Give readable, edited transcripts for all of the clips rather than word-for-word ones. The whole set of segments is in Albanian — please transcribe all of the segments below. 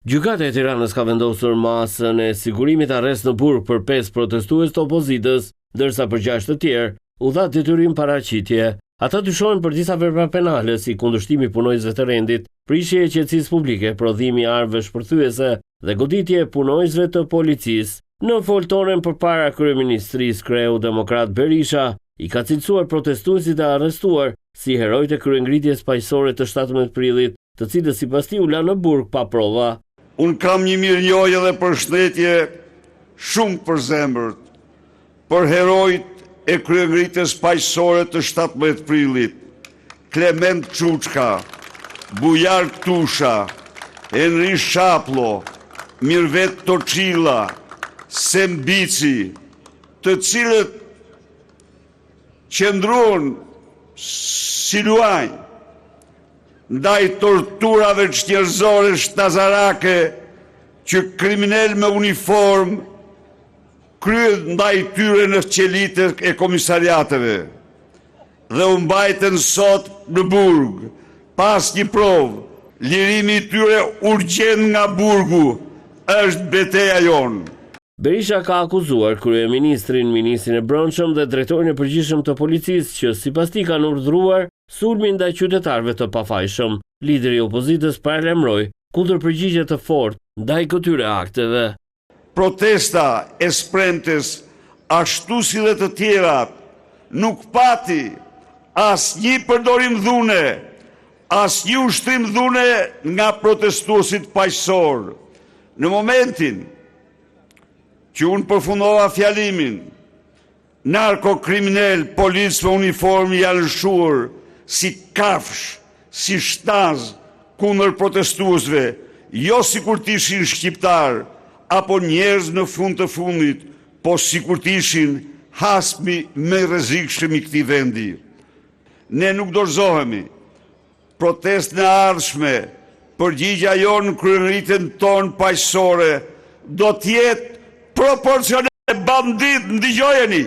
Gjykata e Tiranës ka vendosur masën e sigurimit arrest në burg për 5 protestues të opozitës, ndërsa për 6 të tjerë u dha detyrim paraqitje. Ata dyshohen për disa vepra penale si kundërshtimi punojësve të rendit, prishje e qetësisë publike, prodhimi i armëve shpërthyese dhe goditje e punojësve të policisë. Në foltoren përpara kryeministrisë kreu demokrat Berisha i ka cilësuar protestuesit e arrestuar si herojtë e kryengritjes paqësore të 17 prillit, të cilët sipas tij u lanë në burg pa prova. Unë kam një mirënjohje dhe përshëndetje shumë përzemërt për herojt e kryengritjes paqësore të 17 prillit, Klement Çuçka, Bujar Tusha, Henri Shaplo, Mirvet Toçilla, Sembici, të cilët qëndruan si luajnë ndaj torturave njerëzore shtazarake që kriminal me uniform kryen ndaj tyre në qelitë e komisariateve dhe u mbajten sot në burg pas një provë. Lirimi i tyre urgjent nga burgu është betejë jonë. Berisha ka akuzuar kryeministrin, ministrin e brendshëm dhe drejtorin e përgjithshëm të policisë që sipas tij kanë urdhëruar sulmin ndaj qytetarëve të pafajshëm. Lideri i opozitës paralajmëroi kundërpërgjigje të fortë ndaj këtyre akteve. Protesta e spremtes, ashtu si dhe të tjerat, nuk pati asnjë përdorim dhune, asnjë ushtrim dhune nga protestuesit paqësor. Në momentin që unë përfundova fjalimin, narkokriminal, policë me uniformë janë lëshuar si kafsh, si shtaz kundër protestuesve, jo sikur të ishin shqiptar apo njerëz në fund të fundit, po sikur të ishin hasmi më i rrezikshëm i këtij vendi. Ne nuk dorëzohemi. Protestën e ardhshme, përgjigja jonë në kryengritjen tonë paqësore do të jetë proporcionale. Bandit, ndigjojeni,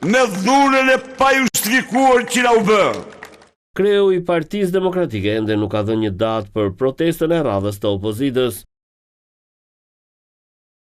me dhunën e pajustifikuar që na u bë. Kreu i Partisë Demokratike ende nuk ka dhënë një datë për protestën e radhës të opozitës.